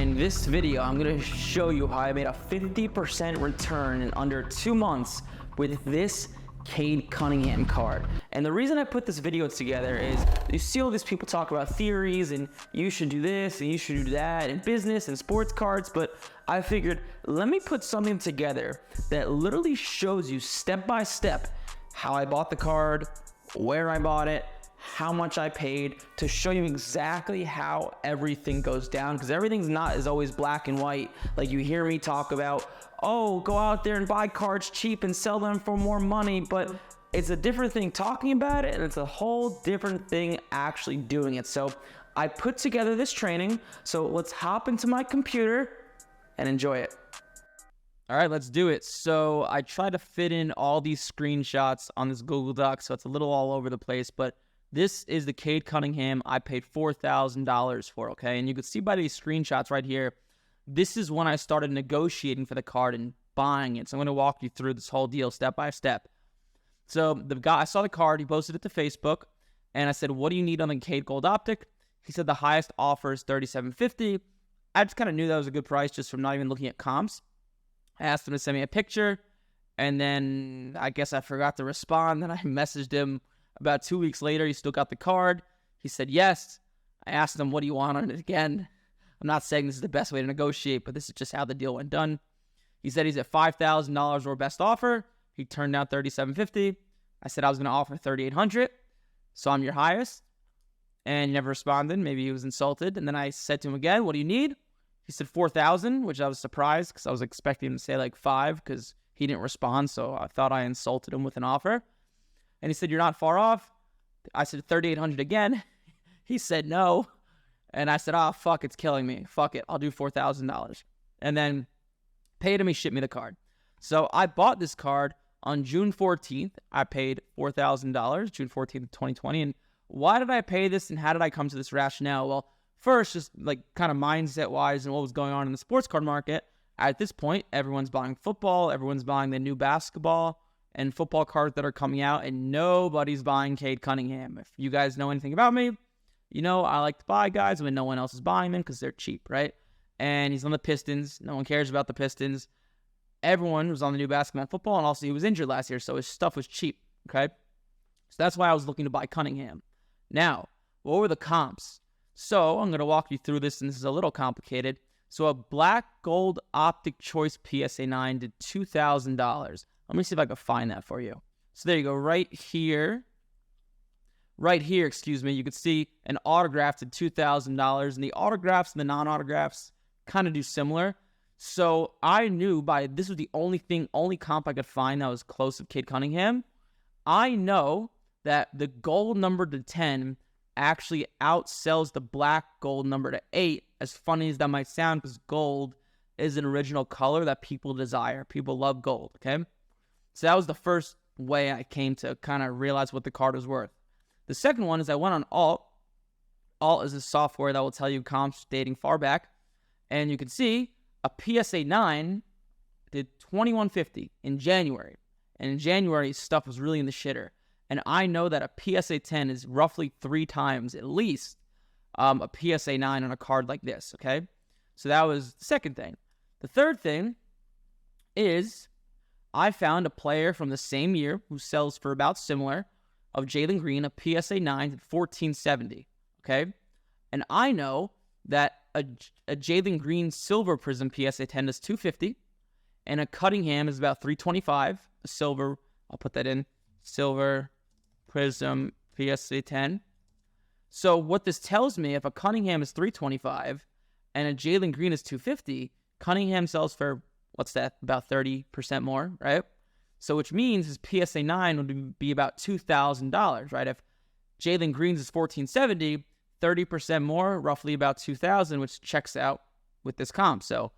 In this video, I'm going to show you how I made a 50% return in under 2 months with this Cade Cunningham card. And the reason I put this video together is you see all these people talk about theories and you should do this and you should do that in business and sports cards, but I figured let me put something together that literally shows you step by step how I bought the card, where I bought it, how much I paid, to show you exactly how everything goes down, because everything's not as always black and white. Like you hear me talk about, oh, go out there and buy cards cheap and sell them for more money, but it's a different thing talking about it and it's a whole different thing actually doing it. So I put together this training, so let's hop into my computer and enjoy it. All right, let's do it. So I try to fit in all these screenshots on this Google Doc, so it's a little all over the place, but this is the Cade Cunningham I paid $4,000 for, okay? And you can see by these screenshots right here, this is when I started negotiating for the card and buying it. So I'm going to walk you through this whole deal step by step. So the guy, I saw the card, he posted it to Facebook, and I said, what do you need on the Cade Gold Optic? He said the highest offer is $37.50. I just kind of knew that was a good price just from not even looking at comps. I asked him to send me a picture, and then I guess I forgot to respond. Then I messaged him about 2 weeks later. He still got the card. He said yes. I asked him, what do you want on it again? I'm not saying this is the best way to negotiate, but this is just how the deal went done. He said he's at $5,000 or best offer. He turned down $37.50. I said I was going to offer $3,800, so I'm your highest. And he never responded. Maybe he was insulted. And then I said to him again, what do you need? He said $4,000, which I was surprised because I was expecting him to say like $5,000 because he didn't respond, so I thought I insulted him with an offer. And he said, you're not far off. I said $3,800 again. He said no. And I said, oh, fuck, it's killing me. Fuck it. I'll do $4,000. And then paid him. He shipped me the card. So I bought this card on June 14th. I paid $4,000, June 14th, 2020. And why did I pay this and how did I come to this rationale? Well, first, just like kind of mindset-wise and what was going on in the sports card market. At this point, everyone's buying football. Everyone's buying the new basketball and football cards that are coming out, and nobody's buying Cade Cunningham. If you guys know anything about me, you know I like to buy guys when no one else is buying them because they're cheap, right? And he's on the Pistons. No one cares about the Pistons. Everyone was on the new basketball and football, and also he was injured last year, so his stuff was cheap, okay? So that's why I was looking to buy Cunningham. Now, what were the comps? So I'm going to walk you through this, and this is a little complicated. So a black gold optic choice PSA 9 did $2,000. Let me see if I can find that for you. So there you go, right here, you could see an autograph to $2,000, and the autographs and the non-autographs kind of do similar. So I knew this was the only comp I could find that was close to Cade Cunningham. I know that the gold number to 10 actually outsells the black gold number to 8, as funny as that might sound, because gold is an original color that people desire. People love gold, okay? So that was the first way I came to kind of realize what the card was worth. The second one is I went on Alt. Alt is a software that will tell you comps dating far back. And you can see a PSA 9 did $21.50 in January. And in January, stuff was really in the shitter. And I know that a PSA 10 is roughly 3 times at least a PSA 9 on a card like this, okay? So that was the second thing. The third thing is I found a player from the same year who sells for about similar of Jalen Green, a PSA 9 at $14.70, okay? And I know that a Jalen Green Silver Prism PSA 10 is $250, and a Cunningham is about $325. A silver, I'll put that in, Silver Prism PSA 10. So what this tells me, if a Cunningham is $325 and a Jalen Green is $250, Cunningham sells for, what's that, about 30% more, right? So which means his PSA 9 would be about $2,000, right? If Jalen Green's is $14.70, 30% more, roughly about $2,000, which checks out with this comp. So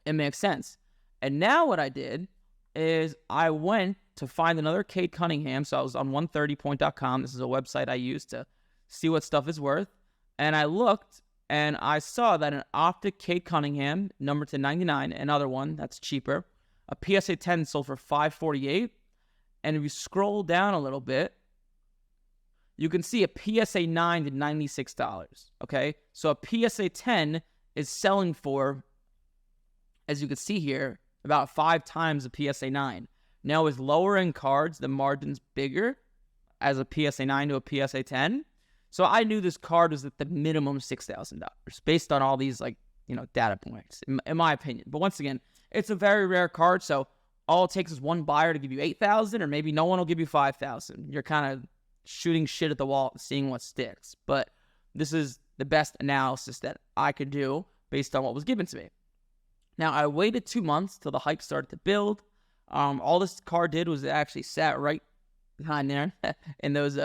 it makes sense. And now what I did is I went to find another Cade Cunningham. So I was on 130point.com. This is a website I use to see what stuff is worth. And I looked, and I saw that an optic Cade Cunningham, number to 99, another one that's cheaper, a PSA 10 sold for $548. And if you scroll down a little bit, you can see a PSA 9 to $96, okay? So a PSA 10 is selling for, as you can see here, about 5 times a PSA 9. Now, with lower end cards, the margin's bigger as a PSA 9 to a PSA 10. So I knew this card was at the minimum $6,000 based on all these, like, data points, in my opinion. But once again, it's a very rare card, so all it takes is one buyer to give you 8,000, or maybe no one will give you 5,000. You're kind of shooting shit at the wall, seeing what sticks. But this is the best analysis that I could do based on what was given to me. Now, I waited 2 months till the hype started to build. All this card did was it actually sat right behind there in those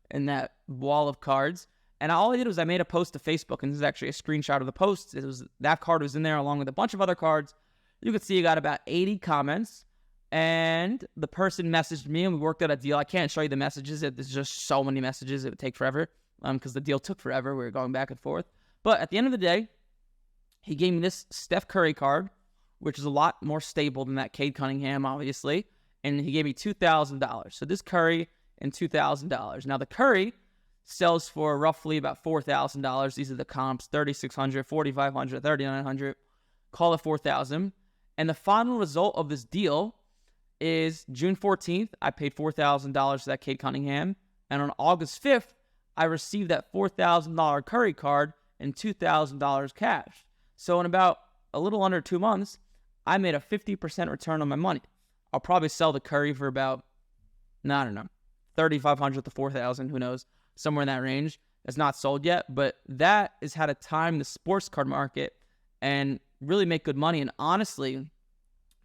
in that wall of cards. And all I did was I made a post to Facebook, and this is actually a screenshot of the post. That card was in there along with a bunch of other cards. You can see you got about 80 comments, and the person messaged me, and we worked out a deal. I can't show you the messages. There's just so many messages. It would take forever because the deal took forever. We were going back and forth. But at the end of the day, he gave me this Steph Curry card, which is a lot more stable than that Cade Cunningham, obviously, and he gave me $2,000. So this Curry and $2,000. Now, the Curry sells for roughly about $4,000. These are the comps: $3,600, $4,500, $3,900. Call it $4,000. And the final result of this deal is June 14th, I paid $4,000 for that Cade Cunningham. And on August 5th, I received that $4,000 Curry card and $2,000 cash. So in about a little under 2 months, I made a 50% return on my money. I'll probably sell the Curry for about, I don't know, $3,500 to $4,000, who knows, somewhere in that range. It's not sold yet, but that is how to time the sports card market and really make good money. And honestly,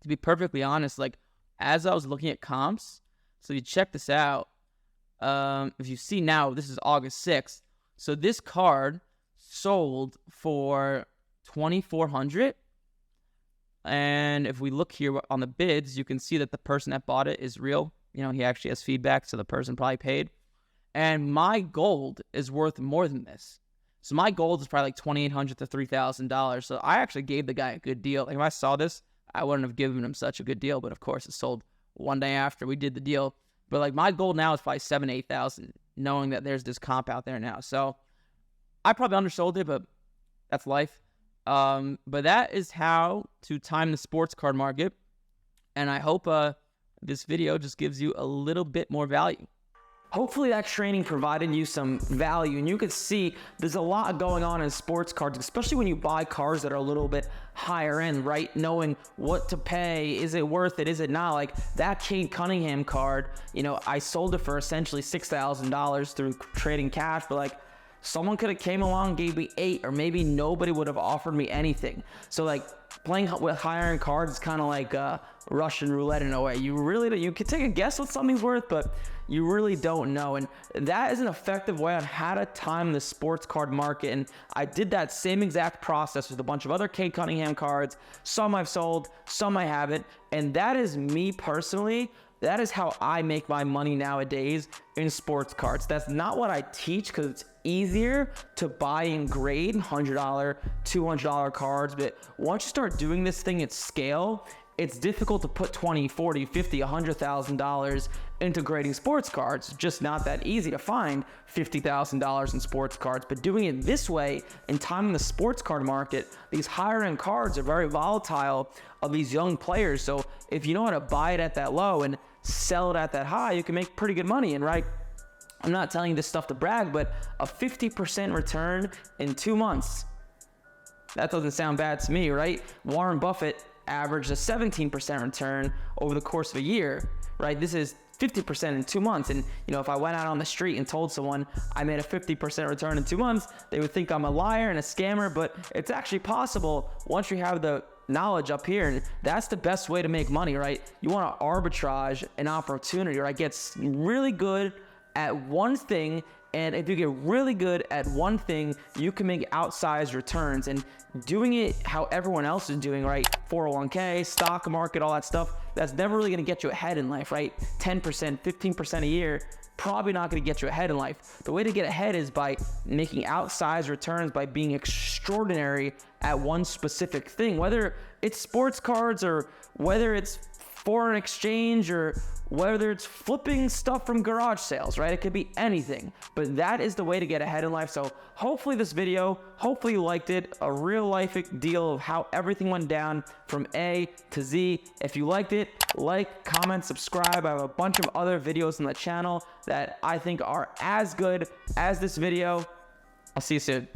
to be perfectly honest, like, as I was looking at comps, so you check this out. If you see now, this is August 6th. So this card sold for $2,400. And if we look here on the bids, you can see that the person that bought it is real. He actually has feedback, so the person probably paid. And my gold is worth more than this. So my gold is probably like $2,800 to $3,000. So I actually gave the guy a good deal. Like, if I saw this, I wouldn't have given him such a good deal. But of course, it sold one day after we did the deal. But like, my gold now is probably $7,000 to $8,000, knowing that there's this comp out there now. So I probably undersold it, but that's life. But that is how to time the sports card market. And I hope this video just gives you a little bit more value. Hopefully that training provided you some value, and you could see there's a lot going on in sports cards, especially when you buy cars that are a little bit higher end, right? Knowing what to pay, is it worth it, is it not? Like that Cade Cunningham card, I sold it for essentially $6,000 through trading cash, but like, someone could have came along, gave me 8, or maybe nobody would have offered me anything. So like, playing with higher end cards is kind of like Russian roulette in a way. You can take a guess what something's worth, but you really don't know. And that is an effective way on how to time the sports card market. And I did that same exact process with a bunch of other Cade Cunningham cards. Some I've sold, some I haven't. And that is me personally. That is how I make my money nowadays in sports cards. That's not what I teach, because it's easier to buy and grade $100, $200 cards. But once you start doing this thing at scale, it's difficult to put $20,000, $40,000, $50,000, $100,000 into grading sports cards. It's just not that easy to find $50,000 in sports cards. But doing it this way and timing the sports card market, these higher end cards are very volatile of these young players. So if you know how to buy it at that low and sell it at that high, you can make pretty good money. And right, I'm not telling you this stuff to brag, but a 50% return in 2 months, that doesn't sound bad to me, right? Warren Buffett averaged a 17% return over the course of a year, right? This is 50% in 2 months. And if I went out on the street and told someone I made a 50% return in 2 months, they would think I'm a liar and a scammer. But it's actually possible once you have the knowledge up here. And that's the best way to make money, right? You want to arbitrage an opportunity, right? Get really good at one thing, and if you get really good at one thing, you can make outsized returns. And doing it how everyone else is doing, right? 401k, stock market, all that stuff, that's never really going to get you ahead in life, right? 10%, 15% a year, probably not going to get you ahead in life. The way to get ahead is by making outsized returns, by being extraordinary at one specific thing, whether it's sports cards or whether it's foreign exchange or whether it's flipping stuff from garage sales, right? It could be anything, but that is the way to get ahead in life. So hopefully this video, hopefully you liked it, a real life deal of how everything went down from A to Z. If you liked it, like, comment, subscribe. I have a bunch of other videos on the channel that I think are as good as this video. I'll see you soon.